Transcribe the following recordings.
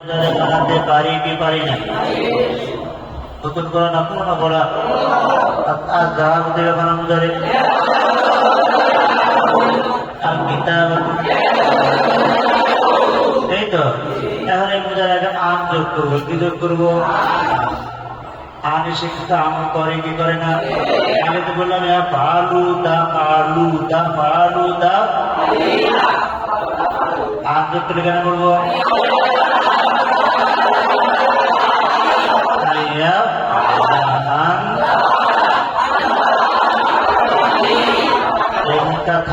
বানাতে পারি কি পারি না? নতুন করা না পুরোনো করা আর যারা বুঝে বানানো ধরে এই তো এখন এই পূজার একটা আম যোগ করবো। কি যোগ করবো? আনে শিক্ষিত আমল করে কি করে না? আগে তো বললাম ফালুদা ফালুদা ফালুদা আম যোগ করে কেন করবো?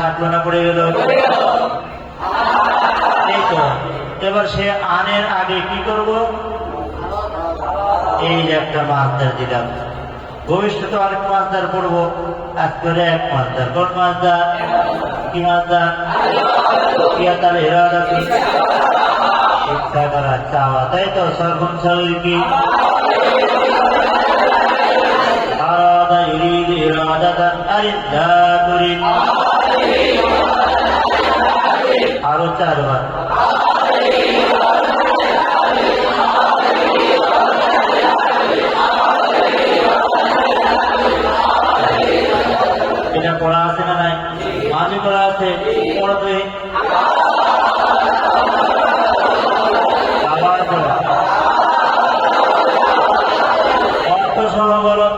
থাকলো না, পড়ে গেল। এই তো এবার সে আনের আগে কি করব? এই যে একটা মাছদার দিলাম, ভবিষ্যতে আরেক মাছদার পড়বো। আজকে এক মাছদার, কোন মাছদার? কি মাছদার? তার এরাদা কি? শিক্ষা করা চাওয়া, তাই তো। সর্বন শরীর কি? আরাদা ইরিদ ইরাদাতান আরিদা তুরিদ। আরো চারবার। এটা পড়া আছে না নাই? মাঝে পড়া আছে, পড়তে আবার পড়া। অর্থ সহ বলো।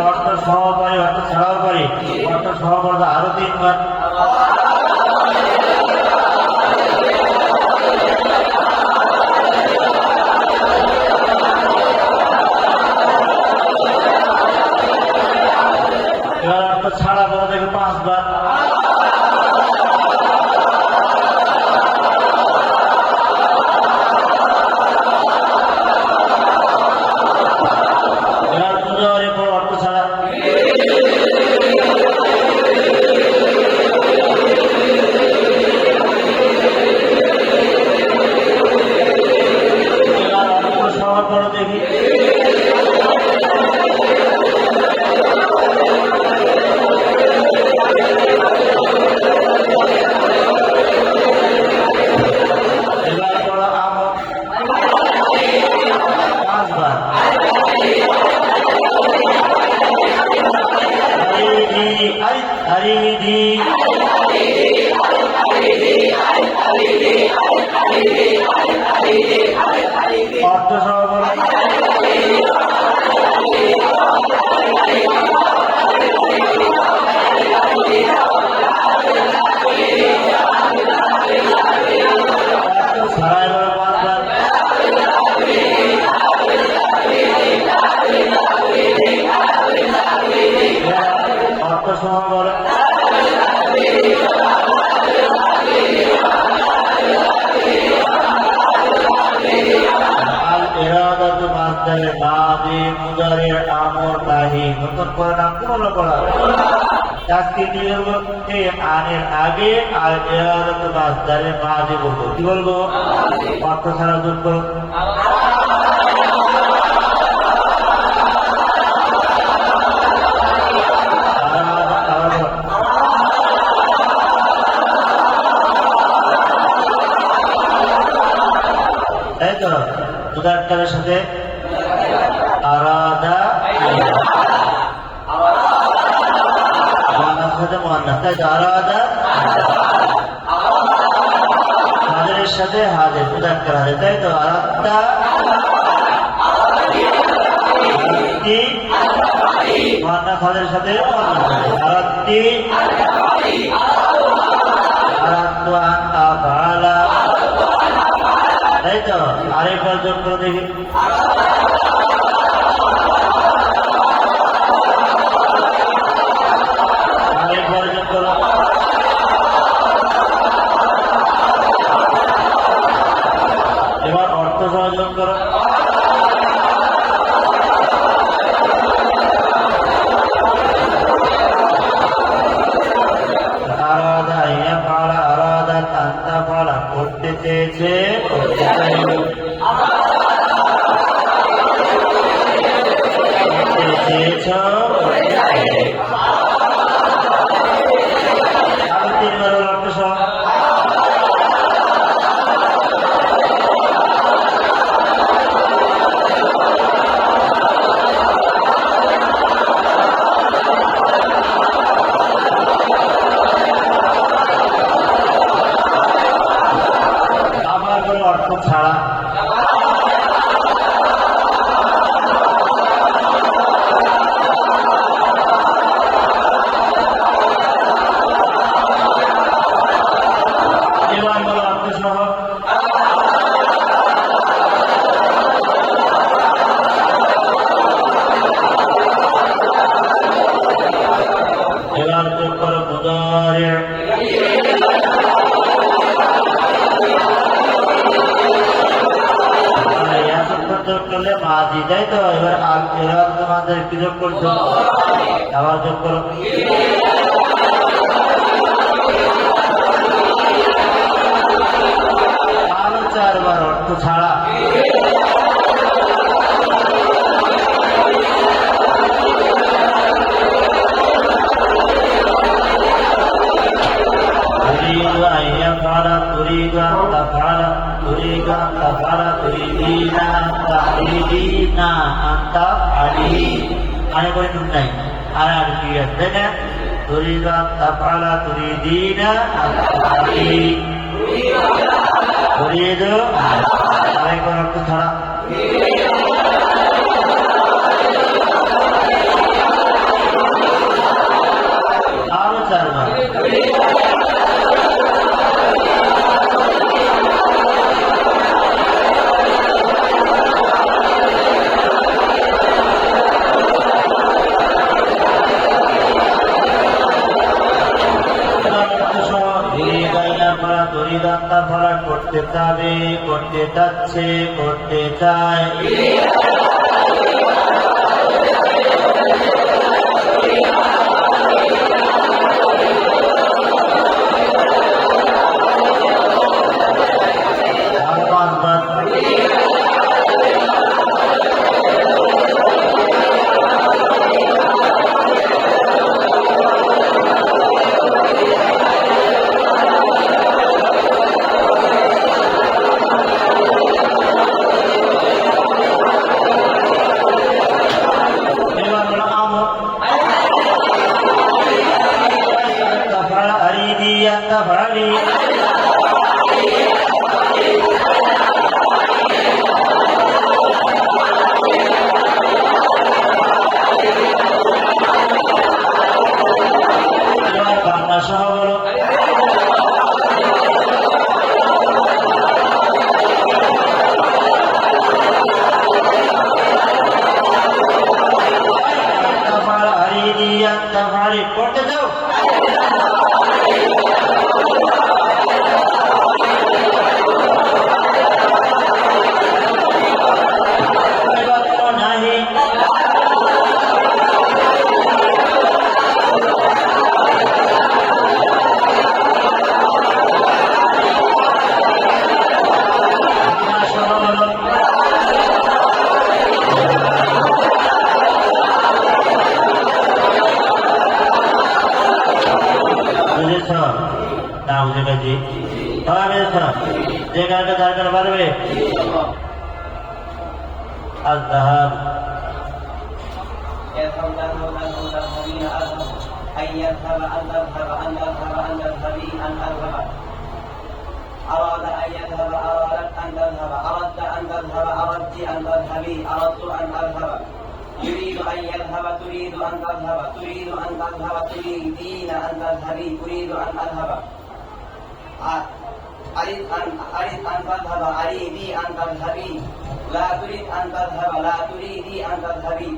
অর্থ সহ পারি, অর্থ ছাড়াও পারি। অর্থ সহ পড়া আরো 3 বার। এবার অর্থ ছাড়া পড়া দেখে 5 বার। এবার পুজোরে পড়ো অর্থ ছাড়া। এবার অর্থ সহ পড়ো দেখি। এবার পড়ো আমল 5 বার। হরিদি অর্থ সহ বলো। ছাড়াই বলো 5 বার। অর্থ সহ বলো। আল ইরাদাতু মাসদারে মাদি মুদারি আমর নাহি। নতুন করে নাম পুরনো করা। আজকে কি বলবো? এই আনের আগে আল ইরাদাতু মাসদারে মাদি বলবো। কি বলবো? অর্থ ছাড়া যোগ করো। তাই তো মুদাক্কারের সাথে আরাদা, মুআন্নাসের সাথে মুআন্নাস, তাই তো। আরাদা হাজিরের সাথে হাজির, মুদাক্কার হাজির, তাই তো। আরাদা মুআন্নাস হাজিরের সাথে আরাদতি আরাদতু আন আফআলা, তাই তো। আরেকবার যোগ করে দেখি। আরেকবার যোগ করো। এবার অর্থ সহ যোগ করো। আরাদা ইয়াফআলা আরাদাত আন তাফআলা, করতে চেয়েছে, করতে চাইবে। করতে চেয়েছ, করতে চাইবে। আরো 3 বার অর্থ সহ। রাজি, তাই তো? এবার এরা তোমাদের কি যোগ করছো? আবার যোগ করো। আরো 4 বার অর্থ ছাড়া। تريد أن تفعل تريد أن تفعل تريدين أن تفعلين أن تفعلين أنا أقول نون أنا أريد تريد أن تفعل تريدين أن تفعلين تريد أنا أقول أرث ছাড়া আরো 4 বার। করতে চাবে, করতে চাচ্ছে, করতে চায়। করতে যাও না বুঝে গেছি যে গানটা তার গান পারবে الذهاب أن يذهب أن تذهب أن يذهب أن تذهبي أن أذهب أراد أن يذهب أرادت أن تذهب أردت أن تذهب أردت أن تذهبي أردت أن أذهب يريد أن يذهب تريد أن تذهب تريد أن تذهب تريدين أن تذهبي أريد أن أذهب أريد أن تذهب أريدي أن تذهبي لا تريد أن تذهب لا تريدي أن تذهبي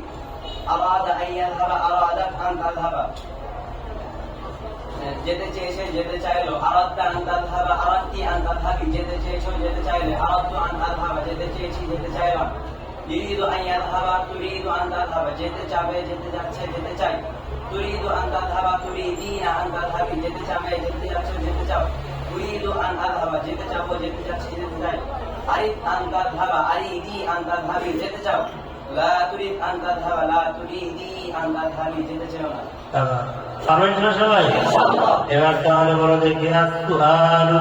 أراد أن يذهب أرادت أن تذهب যেতে চেয়েছে যেতে চাইলো আরাদতা আন তাযহাবা আরাদতি আন তাযহাবি যেতে চেয়েছো যেতে চাইলে আরাদতু আন তাযহাবা যেতে চেয়েছি যেতে চাইলাম ইরিদু আন ইয়াযহাবা তুরিদু আন তাযহাবা যেতে চাবে যেতে যাচ্ছে যেতে চাই তুরিদু আন তাযহাবা তুরিদিনা আন তাযহাবি যেতে চাবে যেতে যাচ্ছ যেতে চাও উরিদু আন আযহাবা যেতে চাবো যেতে যাচ্ছি যেতে চাই আরিদ আন তাযহাবা আরিদি আন তাযহাবি যেতে চাও লা তুরিদ আন তাযহাবা লা তুরিদি আন তাযহাবি যেতে চাও না পারবেন না সবাই এবার তাহলে বলো দেখি আসুআলু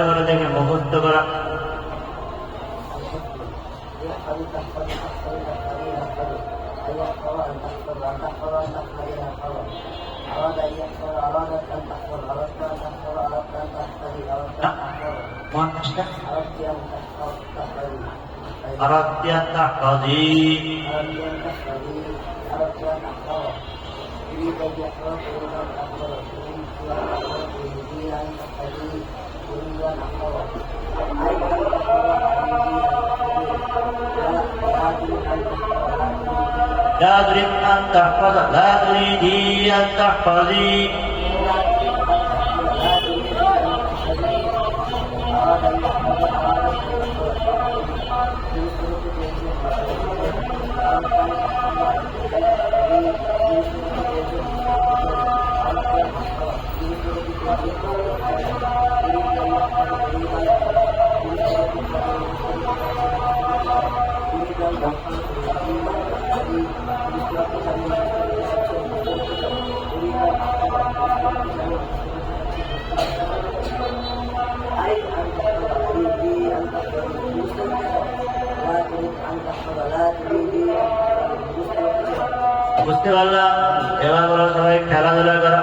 করে দেখে মুখস্থ করা। أردت أن تحفظي لا تريد أن تحفظ، لا تريدي أن تحفظي. বুঝতে পারলাম। এবার বলো সবাই খেলাধুলা করো।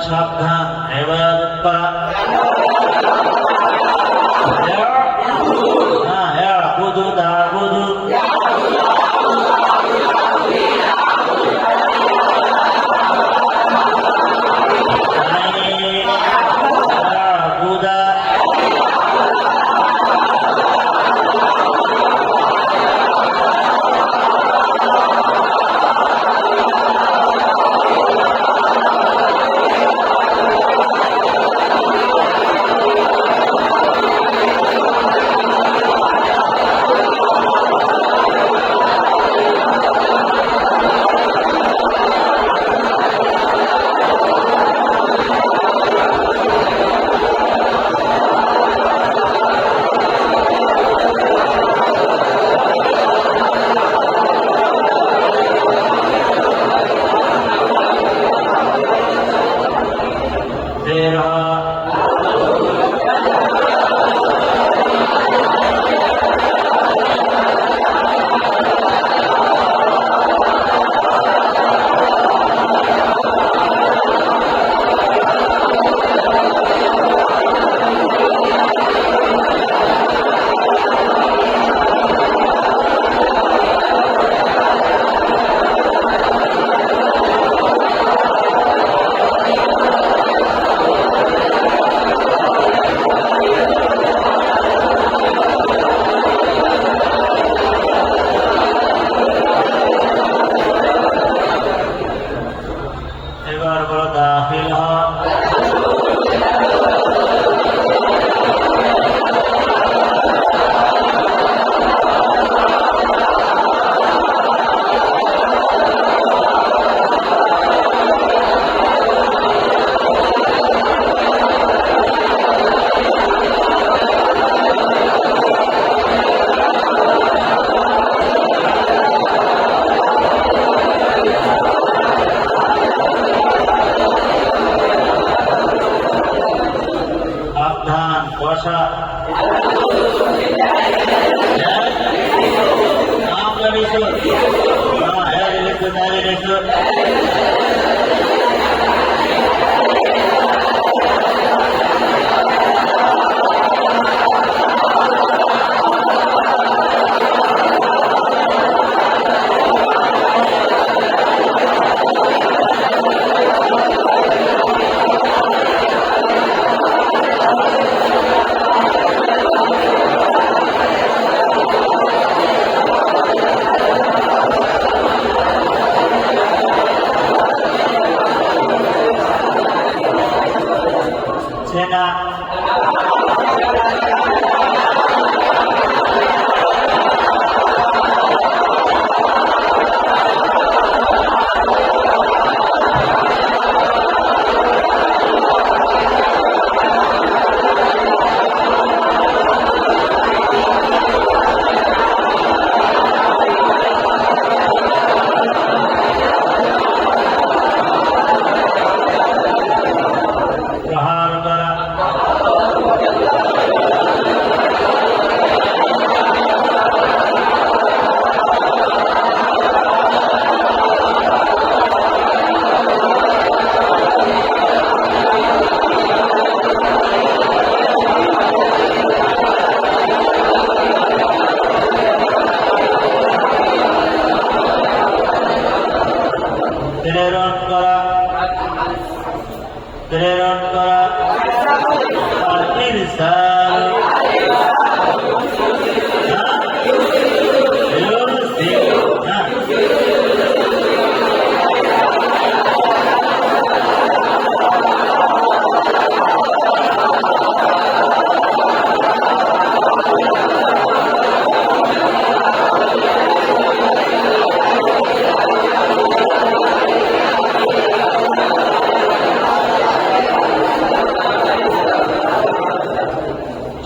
সাবধান, ইবাদত করা। ইয়াবুদু তা'বুদু, ইয়াবুদা, এবার বলো দাখিল হ। সাবধান, বসা। নাম জানিছো? হ্যাঁ, লিখছো, তাহলে লিখছো। প্রেরণ করা ইরসাল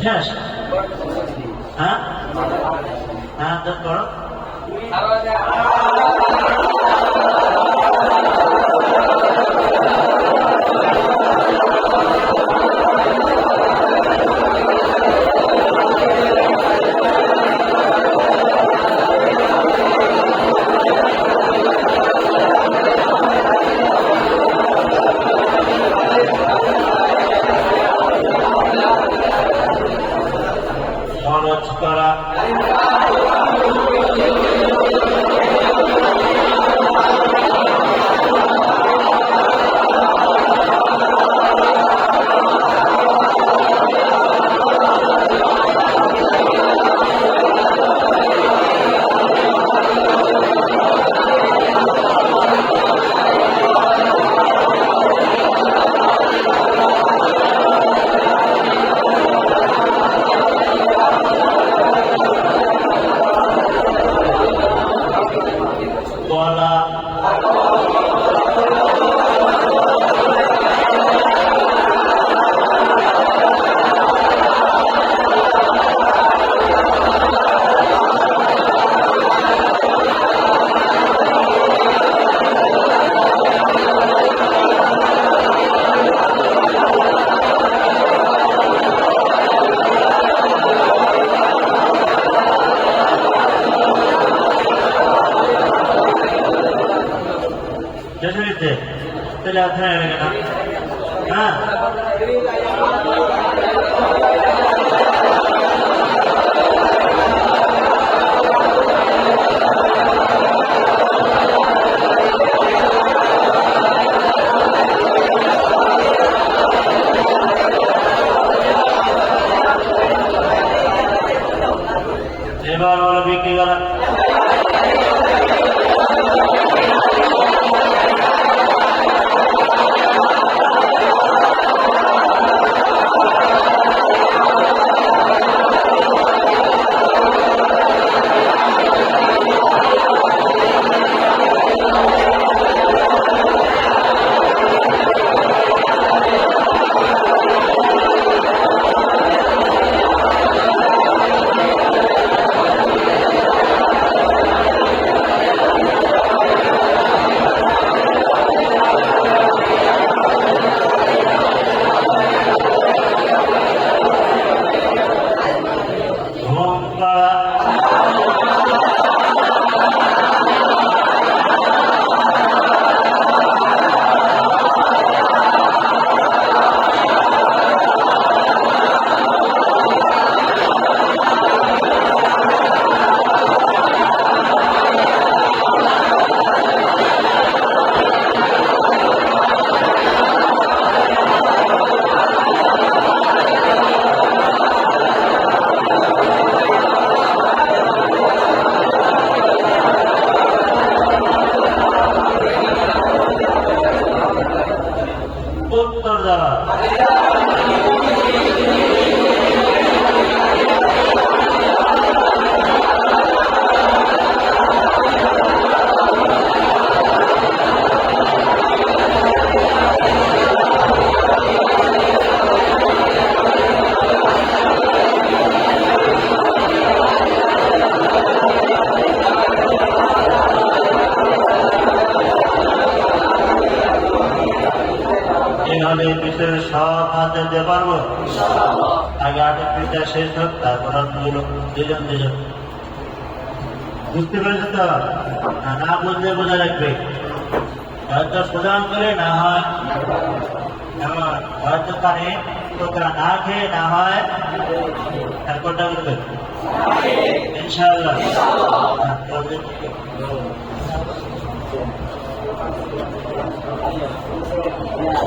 শেষ। হ্যাঁ হ্যাঁ, তো করো। খরচ করা বলা শেষে তাহলে আপনার হ্যাঁ এবার বলো বিক্রি করা উত্তর দেওয়া এভাবে পিছের সব হাত দিতে পারবো আগে 8 পৃষ্ঠা শেষ হোক তারপর দুজন বুঝতে পেরেছো তো না বুঝলে বোঝা রাখবে হয়তো প্রদান করে না হয় হয়তো পারে তোমরা না খেয়ে না হয় তারপরটা করবে ইনশাআল্লাহ